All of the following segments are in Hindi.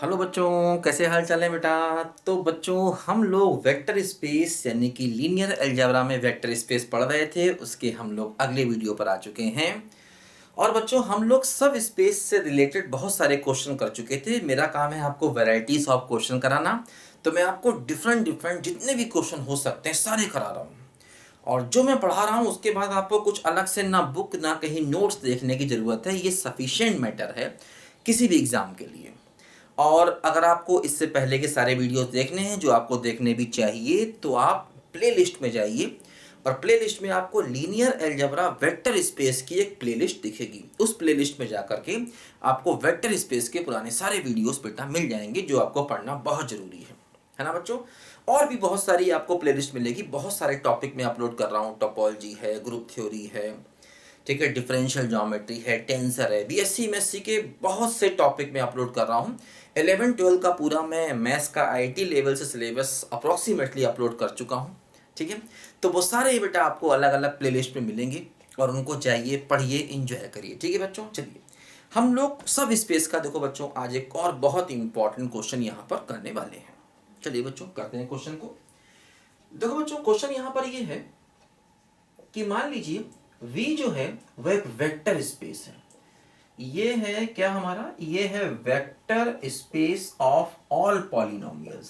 हेलो बच्चों, कैसे हाल चाल है बेटा। तो बच्चों, हम लोग वेक्टर स्पेस यानी कि लीनियर अलजेब्रा में वेक्टर स्पेस पढ़ रहे थे। उसके हम लोग अगले वीडियो पर आ चुके हैं। और बच्चों, हम लोग सब स्पेस से रिलेटेड बहुत सारे क्वेश्चन कर चुके थे। मेरा काम है आपको वैरायटीज ऑफ क्वेश्चन कराना। तो मैं आपको डिफरेंट डिफरेंट जितने भी क्वेश्चन हो सकते हैं सारे करा रहा हूँ। और जो मैं पढ़ा रहा हूँ उसके बाद आपको कुछ अलग से ना बुक ना कहीं नोट्स देखने की ज़रूरत है। ये सफिशिएंट मैटर है किसी भी एग्ज़ाम के लिए। और अगर आपको इससे पहले के सारे वीडियोस देखने हैं जो आपको देखने भी चाहिए, तो आप प्लेलिस्ट में जाइए। और प्लेलिस्ट में आपको लीनियर अलजेब्रा वेक्टर स्पेस की एक प्लेलिस्ट दिखेगी। उस प्लेलिस्ट में जाकर के आपको वेक्टर स्पेस के पुराने सारे वीडियोस बेटा मिल जाएंगे जो आपको पढ़ना बहुत ज़रूरी है ना बच्चों। और भी बहुत सारी आपको प्लेलिस्ट मिलेगी। बहुत सारे टॉपिक में अपलोड कर रहा हूँ। टोपोलॉजी है, ग्रुप थ्योरी है, ठीक है, डिफरेंशियल ज्योमेट्री है, टेंसर है, बीएससी एमएससी के बहुत से टॉपिक में अपलोड कर रहा हूँ। 11-12 का पूरा मैं मैथ्स का आईटी लेवल से सिलेबस अप्रॉक्सीमेटली अपलोड कर चुका हूँ। ठीक है, तो वो सारे बेटा आपको अलग अलग प्लेलिस्ट में मिलेंगे और उनको जाइए, पढ़िए, इंजॉय करिए। ठीक है बच्चों, चलिए हम लोग सब स्पेस का देखो बच्चों आज एक और बहुत इंपॉर्टेंट क्वेश्चन यहाँ पर करने वाले हैं। चलिए बच्चों करते हैं क्वेश्चन को। देखो बच्चों, क्वेश्चन यहाँ पर ये है कि मान लीजिए V जो है वह एक वेक्टर स्पेस है। ये है क्या हमारा, ये है vector space of all polynomials.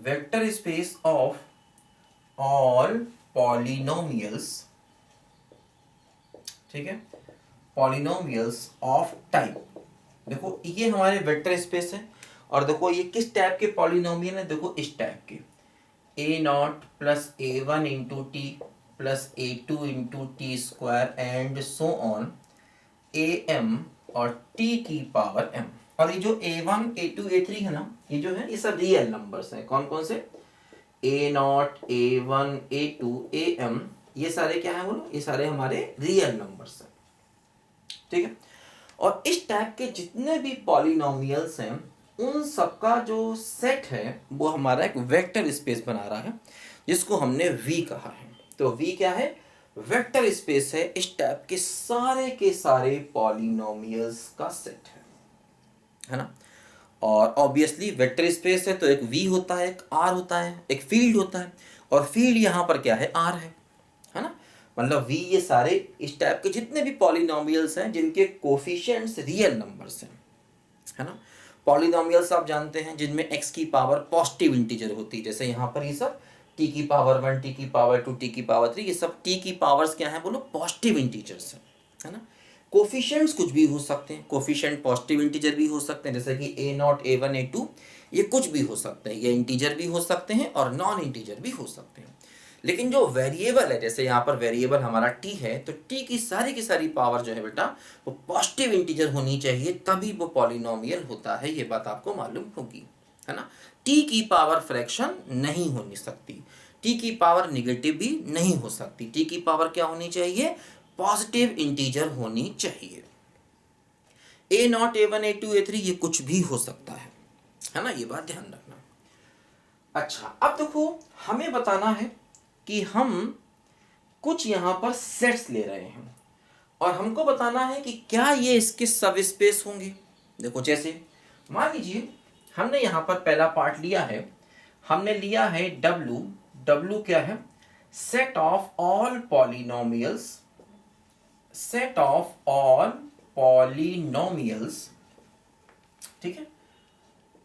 Vector space of all polynomials, ठीक है, पॉलिनोमियल्स ऑफ टाइप। देखो ये हमारे वेक्टर स्पेस है। और देखो ये किस टाइप के पॉलिनोमियल है, देखो इस टाइप के a not plus a one into t plus a two into t square and so on a m और टी की पावर एम। और ये जो a one a two a three है ना, ये जो है ये सब रियल नंबर्स हैं। कौन कौन से, a not a one a two a m, ये सारे क्या है बोलो, ये सारे हमारे रियल नंबर्स हैं। ठीक है, और इस टाइप के जितने भी पॉलिनोमियल्स हैं उन सबका जो सेट है वो हमारा एक वेक्टर स्पेस बना रहा है जिसको हमने V कहा है। तो V क्या है, वेक्टर स्पेस है इस टाइप के सारे पॉलिनोमियल्स का सेट है ना। और ऑब्वियसली वेक्टर स्पेस है तो एक V होता है, एक R होता है, एक फील्ड होता है। और फील्ड यहाँ पर क्या है, R है ना। मतलब V ये सारे इस टाइप के जितने भी पॉलिनोमियल्स हैं जिनके कोफिशिएंट्स रियल नंबर्स हैं, है ना। पॉलिनोमियल्स आप जानते हैं जिनमें x की पावर पॉजिटिव इंटीजर होती है। जैसे यहाँ पर ये सब t की पावर 1, t की पावर 2, t की पावर 3, ये सब t की पावर्स क्या है बोलो, पॉजिटिव इंटीजर्स हैं, है ना। कोफिशिएंट्स कुछ भी हो सकते हैं, कोफिशिएंट पॉजिटिव इंटीजर भी हो सकते हैं, जैसे कि a not a one a two, ये कुछ भी हो सकते हैं। ये इंटीजर भी हो सकते हैं और नॉन इंटीजर भी हो सकते हैं। लेकिन जो वेरिएबल है, जैसे यहाँ पर वेरिएबल हमारा t है, तो t की सारी पावर जो है बेटा वो पॉजिटिव इंटीजर होनी चाहिए, तभी वो पॉलिनोमियल होता है। ये बात आपको मालूम होगी, है ना। t की पावर फ्रैक्शन नहीं होनी सकती, t की पावर निगेटिव भी नहीं हो सकती। t की पावर क्या होनी चाहिए, पॉजिटिव इंटीजर होनी चाहिए। A not a one a two a three ये कुछ भी हो सकता है ना, ये बात ध्यान रखना। अच्छा, अब देखो हमें बताना है कि हम कुछ यहाँ पर सेट्स ले रहे हैं और हमको बताना है कि क्या ये इसके सब स्पेस होंगे। देखो जैसे मान लीजिए हमने यहाँ पर पहला पार्ट लिया है, हमने लिया है W। W क्या है, set of all polynomials, set of all polynomials, ठीक है,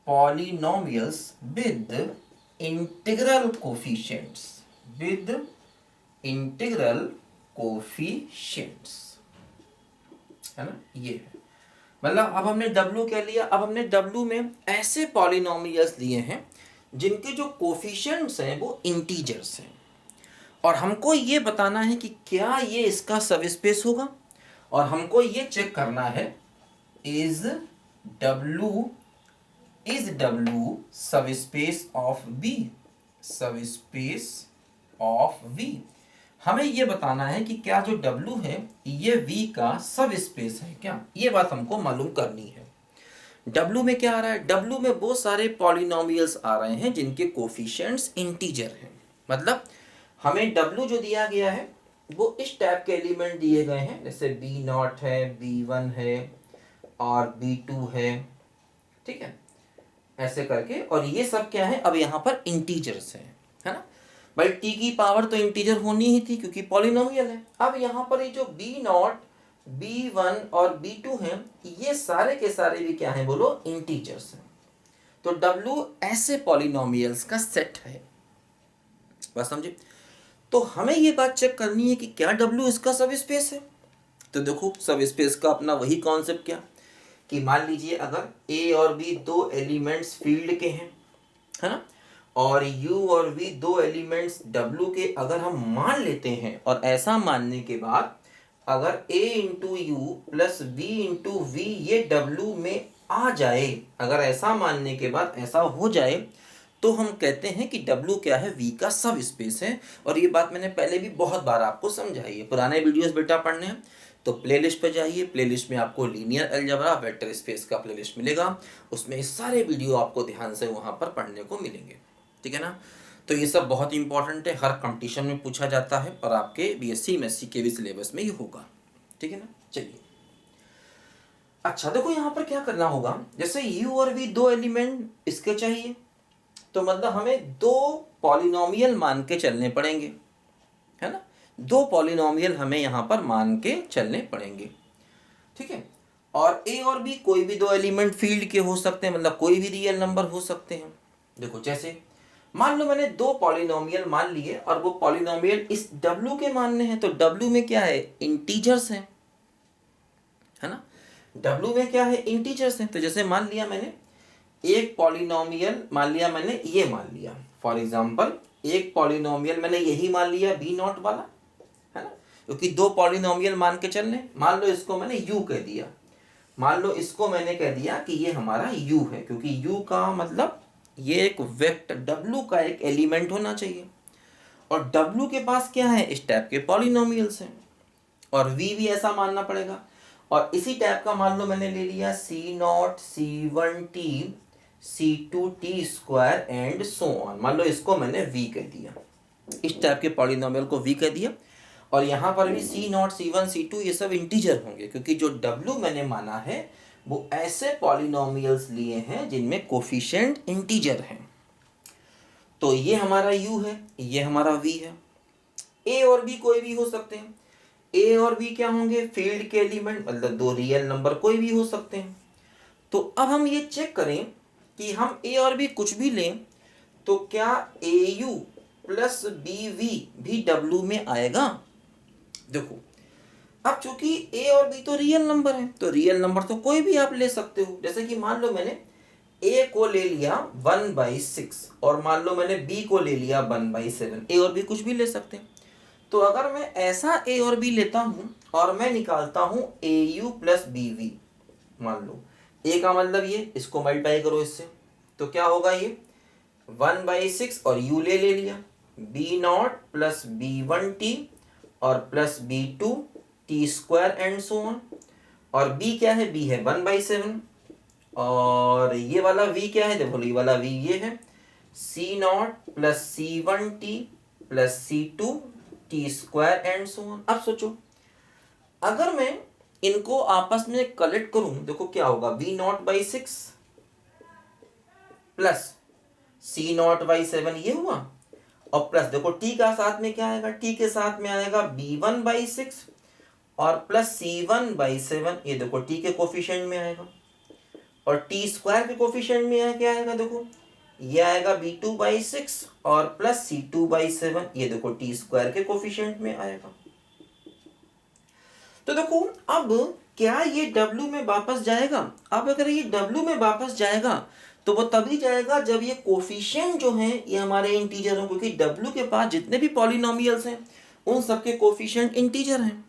polynomials with integral coefficients, with integral coefficients, है ना। ये है मतलब अब हमने W क्या लिया, अब हमने W में ऐसे पॉलिनोमियल्स लिए हैं जिनके जो कोफिशिएंट्स हैं वो इंटीजर्स हैं। और हमको ये बताना है कि क्या ये इसका सबस्पेस होगा। और हमको ये चेक करना है is W subspace of V, subspace of V। हमें ये बताना है कि क्या जो W है ये V का सब स्पेस है क्या, ये बात हमको मालूम करनी है। W में क्या आ रहा है, W में वो सारे पॉलिनोमियल्स आ रहे हैं जिनके कोफिशिएंट्स इंटीजर हैं। मतलब हमें W जो दिया गया है वो इस टाइप के एलिमेंट दिए गए हैं, जैसे B नॉट है, B1 है और B2 है ठीक है, ऐसे करके। और ये सब क्या है, अब यहाँ पर इंटीजर्स है ना भाई। टी की पावर तो इंटीजर होनी ही थी क्योंकि पॉलिनोमियल है। अब यहाँ पर ये जो बी नॉट, बी वन और बी टू है, ये सारे के सारे भी क्या है बोलो, इंटीजर्स हैं। तो डब्ल्यू ऐसे पॉलिनोमियल्स का सेट है, बात समझे। तो हमें ये बात चेक करनी है कि क्या डब्ल्यू इसका सब स्पेस है। तो देखो सब स्पेस का अपना वही कॉन्सेप्ट क्या कि मान लीजिए अगर ए और बी दो एलिमेंट्स फील्ड के हैं, है ना, और यू और वी दो एलिमेंट्स डब्ल्यू के अगर हम मान लेते हैं, और ऐसा मानने के बाद अगर a into u plus b into v ये डब्ल्यू में आ जाए, अगर ऐसा मानने के बाद ऐसा हो जाए, तो हम कहते हैं कि डब्ल्यू क्या है, वी का सब स्पेस है। और ये बात मैंने पहले भी बहुत बार आपको समझाई है। पुराने वीडियोस बेटा पढ़ने हैं तो प्लेलिस्ट पे जाइए, प्लेलिस्ट में आपको लीनियर अलजेब्रा वेक्टर स्पेस का प्लेलिस्ट मिलेगा, उसमें सारे वीडियो आपको ध्यान से वहाँ पर पढ़ने को मिलेंगे, ठीक है ना। तो ये सब बहुत इंपॉर्टेंट है, हर कंपटीशन में पूछा जाता है और आपके बीएससी एमएससी के भी सिलेबस में ये होगा, ठीक है ना। चलिए अच्छा देखो यहाँ पर क्या करना होगा, जैसे यू और वी दो एलिमेंट इसके चाहिए, तो मतलब हमें दो पॉलिनोमियल मान के चलने पड़ेंगे, है ना। दो पॉलिनोमियल हमें यहाँ पर मान के चलने पड़ेंगे, ठीक है। और ए और बी कोई भी दो एलिमेंट फील्ड के हो सकते हैं, मतलब कोई भी रियल नंबर हो सकते हैं। देखो जैसे मान लो मैंने दो पॉलिनोमियल मान लिए और वो पॉलिनोमियल इस डब्ल्यू के मानने हैं, तो डब्ल्यू में क्या है, इंटीजर्स हैं, है ना। डब्ल्यू में क्या है, इंटीजर्स हैं। तो जैसे मान लिया मैंने एक पॉलिनोमियल, मान लिया मैंने ये मान लिया फॉर एग्जांपल, एक पॉलिनोमियल मैंने यही मान लिया बी नॉट वाला, है ना, क्योंकि दो पॉलिनोमियल मान के चलने। मान लो इसको मैंने u कह दिया, मान लो इसको मैंने कह दिया कि ये हमारा u है, क्योंकि u का मतलब ये एक वेक्टर w का एक एलिमेंट होना चाहिए, और w के पास क्या है, इस टाइप के पॉलिनोमियल्स हैं, और v भी ऐसा मानना पड़ेगा। और इसी टाइप का मान लो मैंने ले लिया c not, c1t, c2t square and so on, मान लो इसको मैंने v कह दिया, इस टाइप के पॉलिनोमियल को v कह दिया। और यहाँ पर भी सी नॉट, c1, c2 ये सब इंटीजर होंगे, क्योंकि जो w मैंने माना है वो ऐसे पॉलिनोमियल्स लिए हैं जिनमें कोफिशिएंट इंटीजर हैं। तो ये हमारा u है, ये हमारा v है। a और b कोई भी हो सकते हैं, a और b क्या होंगे, फील्ड के एलिमेंट, मतलब दो रियल नंबर कोई भी हो सकते हैं। तो अब हम ये चेक करें कि हम a और b कुछ भी लें तो क्या au प्लस bv भी w में आएगा। देखो अब चूंकि a और b तो रियल नंबर है, तो रियल नंबर तो कोई भी आप ले सकते हो। जैसे कि मान लो मैंने a को ले लिया 1/6 और मान लो मैंने b को ले लिया 1/7, a और b कुछ भी ले सकते हैं। तो अगर मैं ऐसा a और b लेता हूं और मैं निकालता हूं au प्लस bv, मान लो a का मतलब ये, इसको मल्टीप्लाई करो इससे, तो क्या होगा, ये 1/6 और u ले लिया, b नॉट प्लस b1t और plus b2t square and so on. और b क्या है, b है 1/7, और ये वाला v क्या है, देखो ये वाला v ये है c not plus c1t plus c2t square and so on. अब सोचो अगर मैं इनको आपस में कलेक्ट करूं, देखो क्या होगा, v0/6 प्लस c0/7 ये हुआ, और प्लस देखो t का साथ में क्या आएगा, t के साथ में आएगा b1/6 और प्लस c1/7, ये देखो t के कोफिशिएंट में आएगा, और t स्क्वायर के कोफिशिएंट में क्या आएगा, देखो ये आएगा b2/6 और प्लस c2/7, ये देखो t स्क्वायर के कोफिशिएंट में आएगा। तो देखो अब क्या ये w में वापस जाएगा। अब अगर ये w में वापस जाएगा तो वो तभी जाएगा जब ये कोफिशिएंट जो हैं ये हमारे इंटीजर हों, क्योंकि w के पास जितने भी पॉलिनोमियल्स हैं उन सबके कोफिशिएंट इंटीजर हैं।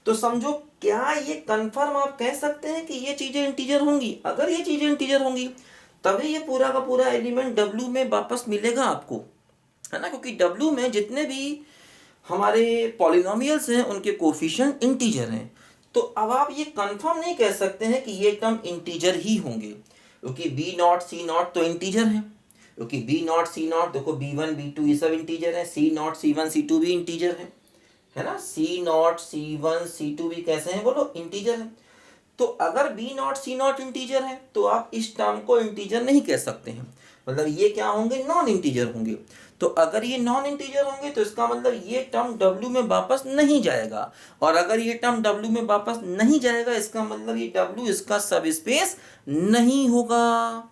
तो समझो क्या ये कंफर्म आप कह सकते हैं कि ये चीजें इंटीजर होंगी। अगर ये चीजें इंटीजर होंगी तभी ये पूरा का पूरा एलिमेंट w में वापस मिलेगा आपको, है ना, क्योंकि w में जितने भी हमारे पॉलिनोमियल्स हैं उनके कोफिशिएंट इंटीजर हैं। तो अब आप ये कंफर्म नहीं कह सकते हैं कि ये टर्म इंटीजर ही होंगे, क्योंकि b नॉट c नॉट तो इंटीजर है, क्योंकि b नॉट c नॉट देखो b1 b2 ये सब इंटीजर है, c नॉट c1 c2 भी इंटीजर है ना, c नॉट c1 c2 भी कैसे हैं बोलो, इंटीजर है। तो अगर B not C not integer है तो आप इस टर्म को इंटीजर नहीं कह सकते हैं, मतलब ये क्या होंगे, नॉन इंटीजर होंगे। तो अगर ये नॉन इंटीजर होंगे तो इसका मतलब ये टर्म W में वापस नहीं जाएगा, और अगर ये टर्म W में वापस नहीं जाएगा इसका मतलब ये W इसका सब स्पेस नहीं होगा।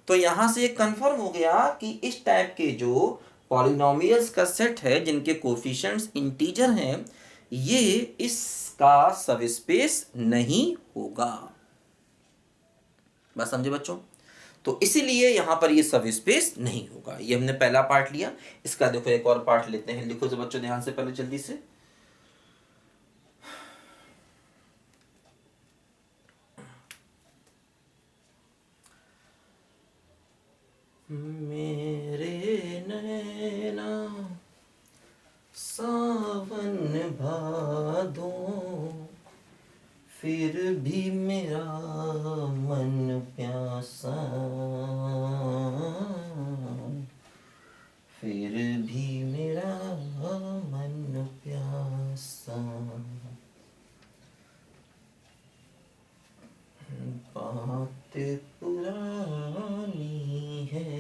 तो यहां से कंफर्म हो गया कि इस टाइप के जो पॉलिनोमियल्स का सेट है जिनके कोफिशिएंट्स इंटीजर हैं, ये इसका सब स्पेस नहीं होगा। बात समझे बच्चों? तो इसीलिए यहां पर ये सब स्पेस नहीं होगा। ये हमने पहला पार्ट लिया। इसका देखो एक और पार्ट लेते हैं, लिखो तो बच्चों ध्यान से पहले जल्दी से। मेरे नैना सावन भादो, फिर भी मेरा मन प्यासा, फिर भी मेरा मन प्यासा, बात पुरानी है,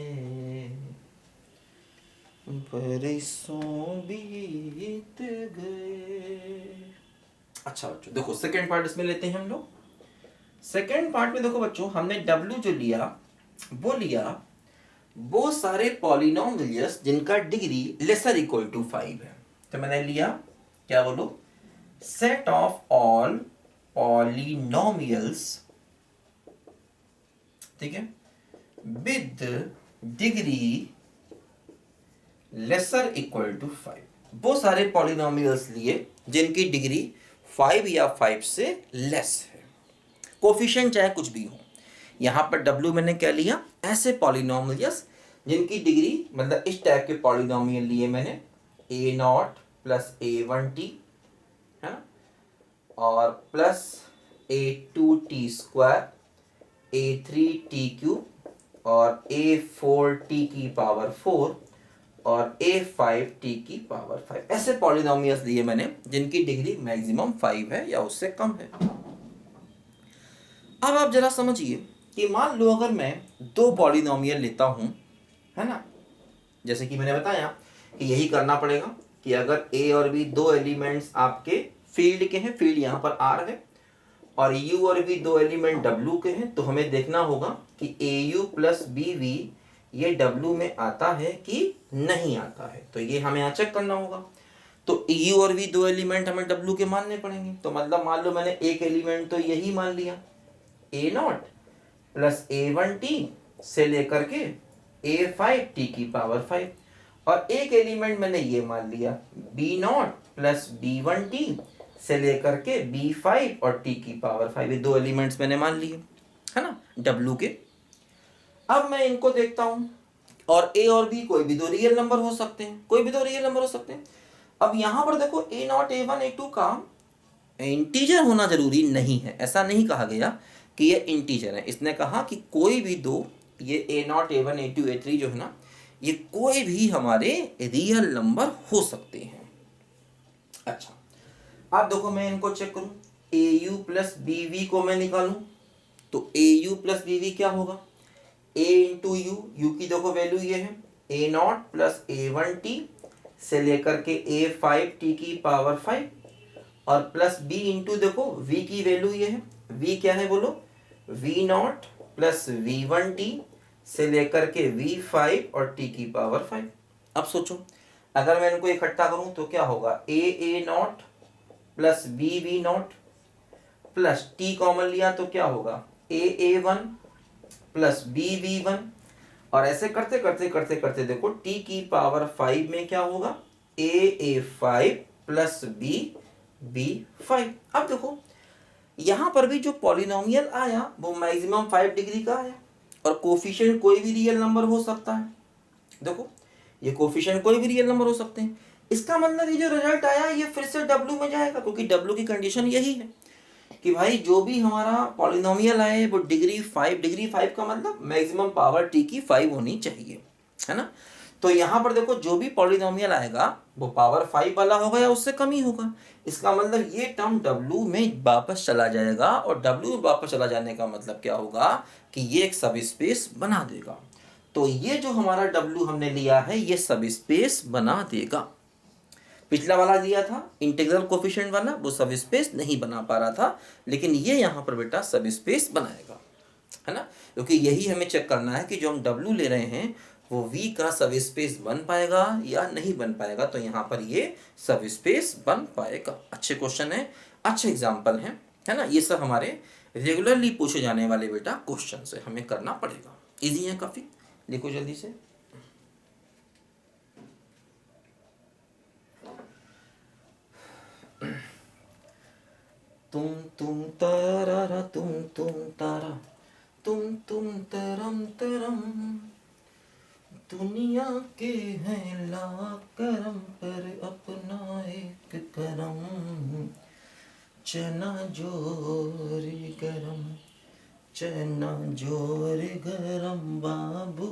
बरसों बीत गए। अच्छा बच्चों देखो सेकेंड पार्ट इसमें लेते हैं हम लोग। सेकेंड पार्ट में देखो बच्चों हमने W जो लिया वो सारे पॉलिनोमियल्स जिनका डिग्री लेसर इक्वल टू 5 है। तो मैंने लिया क्या बोलो, सेट ऑफ ऑल पॉलिनोमियल्स, ठीक है, with degree lesser equal to 5। वो सारे पॉलिनोमियल्स लिए जिनकी डिग्री 5 या 5 से लेस है, कोफिशिएंट चाहे कुछ भी हो। यहां पर W मैंने क्या लिया, ऐसे पॉलिनोमियल्स जिनकी डिग्री, मतलब इस टाइप के पॉलिनोमियल लिए मैंने a0 प्लस a1t है ना, और plus a2t square, a3t cube और a4t की पावर 4 और a5t की पावर 5। ऐसे पॉलिनोमियल्स लिए मैंने जिनकी डिग्री मैक्सिमम 5 है या उससे कम है। अब आप जरा समझिए कि मान लो अगर मैं दो पॉलिनोमियल लेता हूं, है ना, जैसे कि मैंने बताया कि यही करना पड़ेगा कि अगर a और b दो एलिमेंट्स आपके फील्ड के हैं, फील्ड यहाँ पर R है, और u और v दो एलिमेंट W के हैं, तो हमें देखना होगा कि AU प्लस BV ये W में आता है कि नहीं आता है। तो ये हमें यहाँ चेक करना होगा। तो U और V दो एलिमेंट हमें W के मानने पड़ेंगे। तो मतलब मान लो मैंने एक एलिमेंट तो यही मान लिया, a0 प्लस a1t से लेकर के a5t की पावर 5, और एक एलिमेंट मैंने ये मान लिया b0 प्लस b1t से लेकर के b5 और t की पावर 5। ये दो एलिमेंट्स मैंने मान लिए, है ना, W के। अब मैं इनको देखता हूं, और a और b कोई भी दो रियल नंबर हो सकते हैं, अब यहां पर देखो a0 a1 a2 का इंटीजर होना जरूरी नहीं है, ऐसा नहीं कहा गया कि ये इंटीजर है। इसने कहा कि कोई भी दो, ये a0 a1 a2 a3 जो है ना, ये कोई भी हमारे रियल नंबर हो सकते हैं। अच्छा अब देखो मैं इनको चेक करूं, au प्लस bv को मैं निकालूं तो au प्लस bv क्या होगा, a इंटू u की देखो वैल्यू ये है a0 प्लस a1t से लेकर के a5t की पावर 5, और प्लस b इंटू देखो v की वैल्यू ये है, v क्या है बोलो, v0 प्लस v1t से लेकर के v5 और t की पावर 5। अब सोचो अगर मैं इनको इकट्ठा करूं तो क्या होगा, a0 plus b0 plus t common लिया तो क्या होगा, a1 प्लस b1, और ऐसे करते करते करते करते देखो t की पावर 5 में क्या होगा, a5 प्लस b5। अब देखो यहां पर भी जो पॉलिनोमियल आया वो मैक्सिमम 5 डिग्री का आया, और कोफिशिएंट कोई भी रियल नंबर हो सकता है। देखो ये कोफिशिएंट कोई भी रियल नंबर हो सकते हैं, इसका मतलब ये जो रिजल्ट आया ये फिर से W में जाएगा, क्योंकि W की कंडीशन यही है कि भाई जो भी हमारा पॉलिनोमियल आए वो डिग्री 5 का मतलब मैक्सिमम पावर t की 5 होनी चाहिए, है ना। तो यहाँ पर देखो जो भी पॉलिनोमियल आएगा वो पावर 5 वाला होगा या उससे कम ही होगा। इसका मतलब ये टर्म W में वापस चला जाएगा, और W में वापस चला जाने का मतलब क्या होगा कि ये एक सब स्पेस बना देगा। तो ये जो हमारा W हमने लिया है ये सब स्पेस बना देगा। पिछला वाला दिया था इंटीग्रल कोफिशिएंट वाला, वो सब स्पेस नहीं बना पा रहा था, लेकिन ये यहाँ पर बेटा सब स्पेस बनाएगा, है ना। क्योंकि यही हमें चेक करना है कि जो हम W ले रहे हैं वो V का सब स्पेस बन पाएगा या नहीं बन पाएगा। तो यहाँ पर ये सब स्पेस बन पाएगा। अच्छे क्वेश्चन है, अच्छे एग्जाम्पल है ना। ये सब हमारे रेगुलरली पूछे जाने वाले बेटा क्वेश्चन है, हमें करना पड़ेगा। इजी है काफ़ी, देखो जल्दी से। तुम तारा तुम तारा तुम तरम तरम, दुनिया के हैं लाख करम पर अपना एक करम, चना जोरी गरम चना जोर गरम बाबू,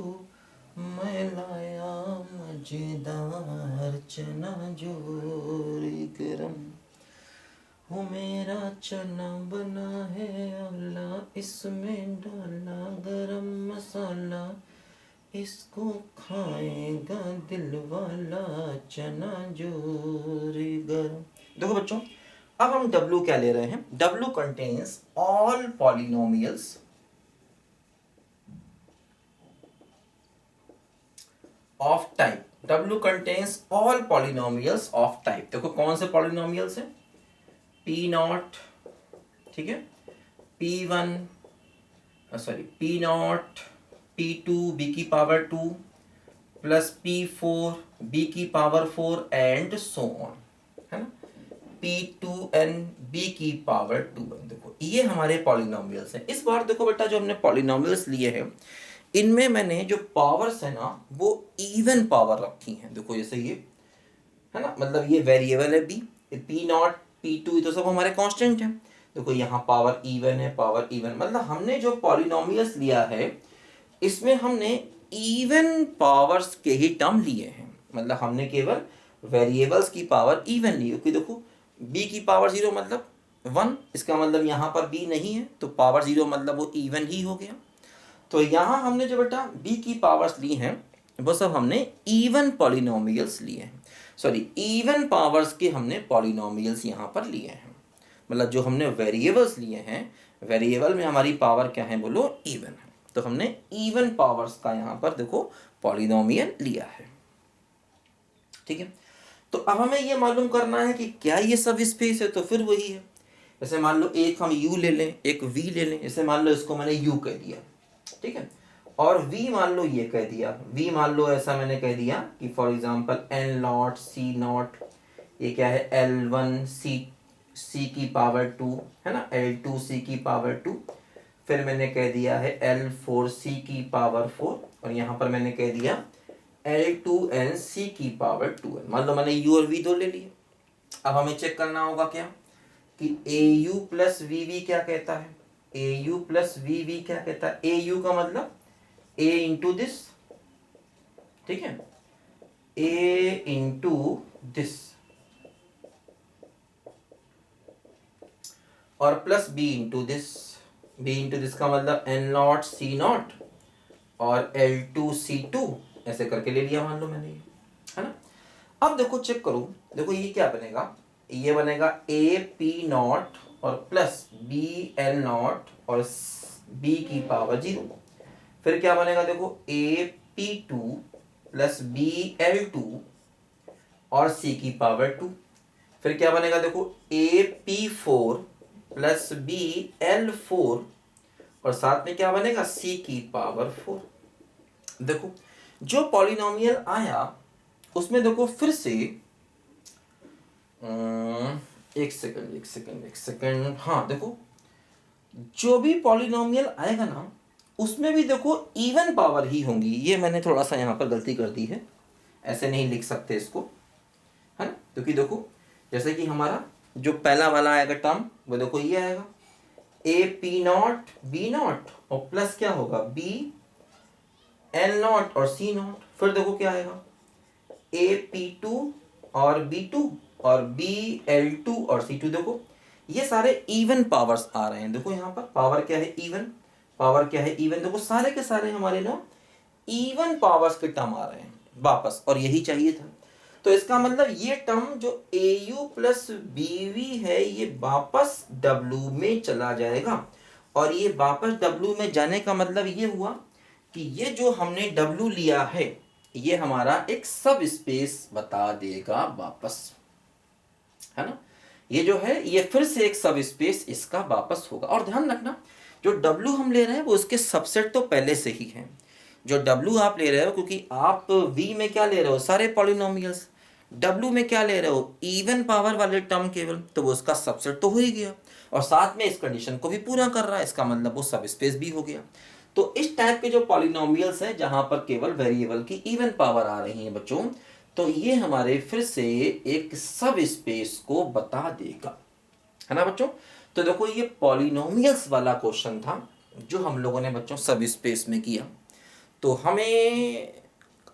मैं लाया मजेदार चना जोरी गरम। वो मेरा चना बना है आला, इसमें डाला गरम मसाला, इसको खाएगा दिल वाला चना जोरी गरम। देखो बच्चों, अब हम W क्या ले रहे हैं? W contains all polynomials of type. W contains all polynomials of type. देखो कौन से पॉलिनोमियल्स हैं? P0, ठीक है, P1 sorry P0 P2 b की पावर 2 प्लस P4 b की पावर 4 एंड सो ऑन, है ना, P2n b की पावर 2n। देखो ये हमारे पॉलिनोमियल्स हैं। इस बार देखो बेटा जो हमने पॉलिनोमियल्स लिए हैं इनमें मैंने जो पावर्स है ना वो इवन पावर रखी हैं। देखो जैसे ये है ना, मतलब ये वेरिएबल है b, P0 P2 ये तो सब हमारे कांस्टेंट हैं। देखो यहाँ पावर इवन है, पावर इवन, मतलब हमने जो पॉलिनोमियल्स लिया है इसमें हमने इवन पावर्स के ही टर्म लिए हैं। मतलब हमने केवल वेरिएबल्स की पावर इवन ली। क्योंकि देखो b की पावर 0 मतलब 1, इसका मतलब यहाँ पर b नहीं है तो पावर 0 मतलब वो इवन ही हो गया। तो यहाँ हमने जो बेटा b की पावर्स ली हैं वो सब हमने इवन पॉलिनोमियल्स लिए हैं, सॉरी इवन पावर्स के हमने पॉलिनोमियल्स यहाँ पर लिए हैं। मतलब जो हमने वेरिएबल्स लिए हैं, वेरिएबल में हमारी पावर क्या है बोलो? इवन है। तो हमने इवन पावर्स का यहाँ पर देखो पॉलिनोमियल लिया है, ठीक है। तो अब हमें ये मालूम करना है कि क्या ये सब स्पेस है। तो फिर वही है, जैसे मान लो एक हम u ले लें, एक v ले लें। जैसे मान लो इसको मैंने u कह दिया, ठीक है, और v मान लो ये कह दिया। v मान लो ऐसा मैंने कह दिया कि फॉर एग्जांपल n0 c0, ये क्या है l1 c की पावर 2, है ना, l2 c की पावर 2, फिर मैंने कह दिया है l4 c की पावर 4, और यहाँ पर मैंने कह दिया l2n c की पावर 2n। मान लो मैंने u और v दो ले लिए। अब हमें चेक करना होगा क्या कि au प्लस vv क्या कहता है। au प्लस vv क्या कहता है? au का मतलब a इंटू दिस, ठीक है, a इंटू दिस, और plus b into this. b into this का मतलब n0 c0 और l2 c2, ऐसे करके ले लिया मान लो मैंने ये, है ना। अब देखो चेक करो, देखो ये क्या बनेगा? ये बनेगा a p0 और प्लस b l0 और b की पावर 0। फिर क्या बनेगा? देखो a p2 plus b l2 और c की पावर 2। फिर क्या बनेगा? देखो a p4 plus b l4 और साथ में क्या बनेगा? c की पावर 4। देखो जो पॉलिनोमियल आया उसमें देखो फिर से एक सेकंड, हाँ देखो जो भी पॉलिनोमियल आएगा ना उसमें भी देखो इवन पावर ही होंगी। ये मैंने थोड़ा सा यहाँ पर गलती कर दी है, ऐसे नहीं लिख सकते इसको, है ना। क्योंकि देखो जैसे कि हमारा जो पहला वाला आएगा टर्म वो देखो ये आएगा a p0 b0 और प्लस क्या होगा b L नॉट और C नॉट, फिर देखो क्या आएगा AP2 और B2 और BL2 और C2। देखो ये सारे इवन पावर्स आ रहे हैं। देखो यहाँ पर पावर क्या है इवन, पावर क्या है इवन। देखो सारे के सारे हमारे ना इवन पावर्स के टर्म आ रहे हैं वापस, और यही चाहिए था। तो इसका मतलब ये टर्म जो AU प्लस BV है ये वापस W में चला जाएगा, और ये वापस W में जाने का मतलब ये हुआ कि ये जो हमने W लिया है ये हमारा एक सब स्पेस बता देगा वापस, है ना। ये जो है ये फिर से एक सब स्पेस इसका वापस होगा। और ध्यान रखना जो W हम ले रहे हैं वो उसके सबसेट तो पहले से ही है। जो W आप ले रहे हो, क्योंकि आप V में क्या ले रहे हो सारे पॉलिनोमियल्स, W में क्या ले रहे हो इवन पावर वाले टर्म केवल, तो वो उसका सबसेट तो हो ही गया और साथ में इस कंडीशन को भी पूरा कर रहा है, इसका मतलब वो सब स्पेस भी हो गया। तो इस टाइप के जो पॉलिनोमियल्स हैं जहां पर केवल वेरिएबल की इवन पावर आ रही है बच्चों, तो ये हमारे फिर से एक सब स्पेस को बता देगा, है ना बच्चों। तो देखो ये पॉलिनोमियल्स वाला क्वेश्चन था जो हम लोगों ने बच्चों सब स्पेस में किया। तो हमें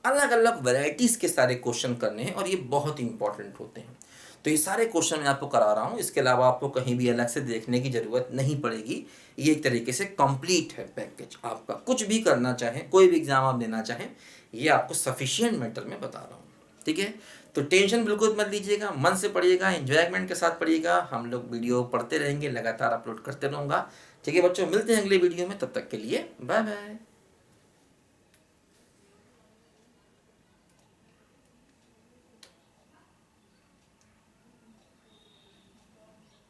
अलग अलग वैरायटीज के सारे क्वेश्चन करने हैं और ये बहुत इंपॉर्टेंट होते हैं। तो ये सारे क्वेश्चन मैं आपको करा रहा हूँ, इसके अलावा आपको कहीं भी अलग से देखने की ज़रूरत नहीं पड़ेगी। ये एक तरीके से कंप्लीट है पैकेज आपका, कुछ भी करना चाहें कोई भी एग्ज़ाम आप देना चाहें ये आपको सफिशिएंट मैटर में बता रहा हूँ, ठीक है। तो टेंशन बिल्कुल मत लीजिएगा, मन से पढ़िएगा, एंजॉयमेंट के साथ पढ़िएगा। हम लोग वीडियो पढ़ते रहेंगे, लगातार अपलोड करते रहूँगा, ठीक है बच्चों। मिलते हैं अगले वीडियो में, तब तक के लिए बाय बाय।